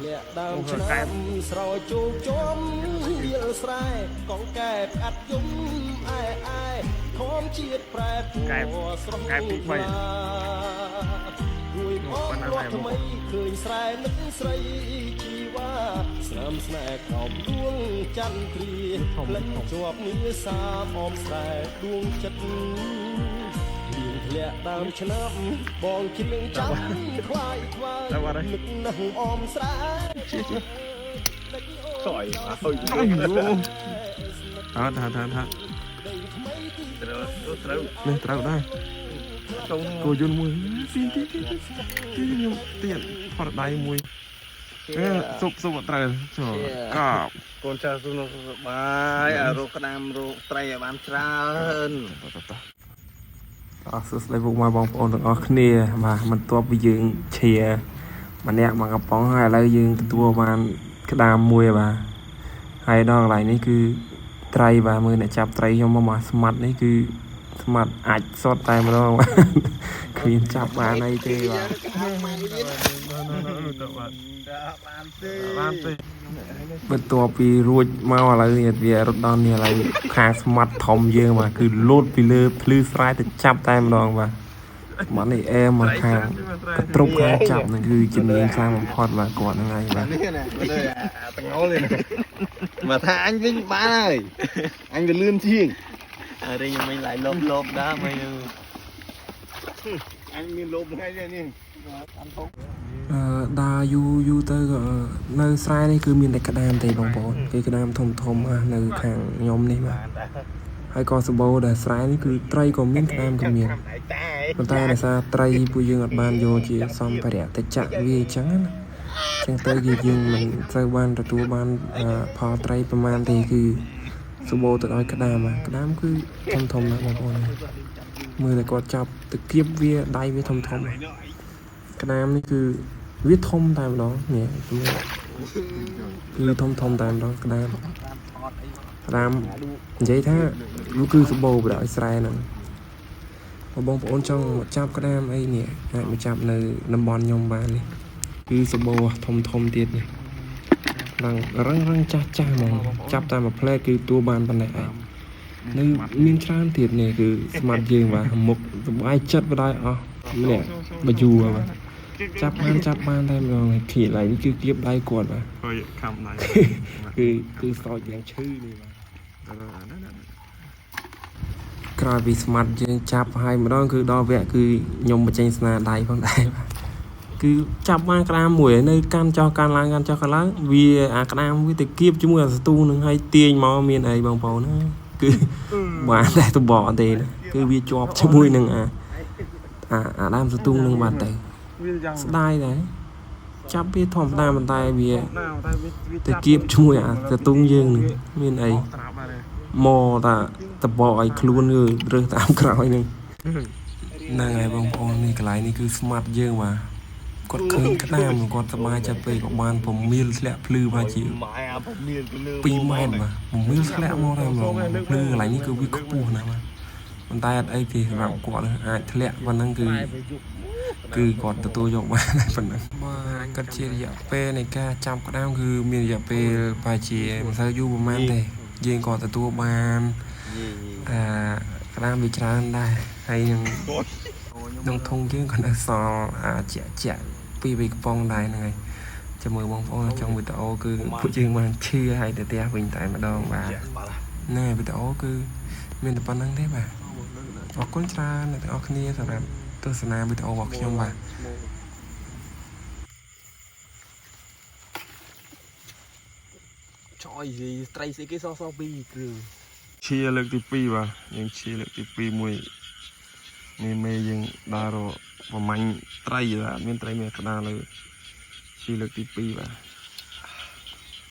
លាក់ដើមឆ្នាំស្រោចជោគជុំវាលស្រែកងកែបអាត់យំអែអែធម្មជាតិប្រែពណ៌ស្រស់ថ្លាគួយបងរត់ថ្មីឃើញស្រែនឹកស្រីជីវ៉ាស្នាមស្នេហ៍ខំដួងចន្ទ្រាផ្លិចជាប់ងារសាអមស្រែដួងចិត្តធ្លាក់ដើមឆ្នាំបងជ្រៀងចាំខ្វាយខ្វាយនឹកណាស់អមស្រែសយអើយថាត្រូវនេះត្រូវដែរគោយន្តមួយទីខ្ញុំទៀតផរដៃមួយសុបអត់ត្រូវចូលកប់កូនចាស់សុខបាយអារោគក្តាមរោគត្រីឲ្យបានច្រើនអរសួស្តីពុកម៉ែបងប្អូនទាំងអស់គ្នាបាទមិនទាប់ពីយើងឈាម្នាក់មកកំប៉ុងហើយឥឡូវយើងទទួលបានក្តាមមួយបាទហើយដល់កន្លែងនេះគឺត្រីបាទមើលអ្នកចាប់ត្រីខ្ញុំមកស្មាត់នេះគឺស្មាត់អាចសុតតែម្ដងបាទគ្មានចាប់បានអីទេបាទបានទេបន្ទាប់ពីរួចមកឥឡូវនេះវារត់ដល់នេះឥឡូវខាងស្មាត់ធំយើងបាទគឺលោតពីលើភ្លឺស្រែទៅចាប់តែម្ដងបាទស្មាត់នេះអែមកខាងកត្រុបខាងចាប់ហ្នឹងគឺជំនាញខ្លាំងបំផុតបាទគាត់ហ្នឹងហើយបាទនេះណាទាំងអល់នេះមកថាអញវិញបានហើយអញវាលឿនជាងអរិញមិញឡាយលបដែរមិញអញមានលបថ្ងៃនេះដើរយូរទៅក៏នៅស្រែនេះគឺមានតែក្តាមទេបងប្អូនគេក្តាមធំនៅខាងខ្ញុំនេះបាទហើយក៏សម្បូរដែរស្រែនេះគឺត្រីក៏មានក្តាមក៏មានប៉ុន្តែដោយសារត្រីពួកយើងអត់បានយកជាសម្ភារៈទៅចាក់វាអញ្ចឹងណាអញ្ចឹងទៅយើងមិនត្រូវបានទទួលបានផលត្រីប្រមាណទេគឺសម្បូរទៅដោយក្តាមគឺធំណាស់បងប្អូនមើលតែគាត់ចាប់ទៅគៀបវាដៃវាធំក្តាមនេះគឺវាធំតែម្ដងនេះគឺធំតែម្ដងក្តាមនិយាយថាវាគឺសម្បូរទៅដោយស្រែហ្នឹងបងប្អូនចង់ចាប់ក្តាមអីនេះអាចមកចាប់នៅតំបន់ខ្ញុំបាននេះគឺសម្បូរធំទៀតនេះឡើងរឹងចាស់ហ្មងចាប់តាមមួយផ្លែគឺទួបានប៉ុណ្ណេះឯងនៅមានច្រើនទៀតនេះគឺស្មាត់យើងបាទមុខសប្បាយចិត្តបណ្ដោយអស់នេះបយូរបាទចាប់បានតែម្ដងគៀបដៃនេះគឺគៀបដៃគាត់បាទហើយខំដៃគឺសោចយ៉ាងឈឺនេះបាទក្រោយពីស្មាត់យើងចាប់ហើយម្ដងគឺដល់វគ្គគឺខ្ញុំបញ្ចេញស្នាដៃផងដែរបាទគឺចាប់បានក្តាមមួយនៅកាន់ចោះកាន់ឡើងវាអាក្តាមវាទៅគៀបជាមួយអាស្ទូងនឹងហើយទាញមកមានអីបងប្អូនណាគឺបានតែតបទេណាគឺវាជាប់ជាមួយនឹងអាដើមស្ទូងនឹងបាត់ទៅស្ដាយដែរចាប់វាធម្មតាប៉ុន្តែវាទៅគៀបជាមួយអាស្ទូងយើងនឹងមានអីមកតាតបឲ្យខ្លួនគឺរើសតាមក្រោយនឹងហ្នឹងហើយបងប្អូននេះកន្លែងនេះគឺស្មាត់យើងបាទគាត់ឃើញក្តាមគាត់សប្បាយចិត្តពេកក៏បានពមៀលធ្លាក់ភ្លឺមកជា2ម៉ែត្របាទពមៀលធ្លាក់មកតែម្ដងភ្លឺកន្លែងនេះគឺវាខ្ពស់ណាស់បាទប៉ុន្តែអត់អីទេសម្រាប់គាត់អាចធ្លាក់ប៉ុណ្ណឹងគឺគាត់ទទួលយកបានតែប៉ុណ្ណឹងបាទគាត់ជារយៈពេលនៃការចាប់ក្តាមគឺមានរយៈពេលប្រហែលជាមិនសូវយូរប្រហែលទេយើងក៏ទទួលបានក្តាមវាច្រើនដែរហើយនឹងធុងយើងក៏នៅសល់ជាក់ពីកំប៉ុងដែរហ្នឹងហើយចាំមើលបងប្អូនtrongវីដេអូគឺពួកយើងបានឈឺហើយទៅផ្ទះវិញតែម្ដងបាទណែវីដេអូគឺមានតែប៉ុណ្្នឹងទេបាទអរគុណច្រើនអ្នកទាំងអស់គ្នាសម្រាប់ទស្សនាវីដេអូរបស់ខ្ញុំបាទចយត្រីស្អីគេស2គ្រឿងឈៀលើកទី2បាទយើងឈៀលើកទី2មួយនេះមេយើងដើររកប្រមាញ់ត្រីបាទមានត្រីមានក្តារលើឈៀលើកទី2បាទ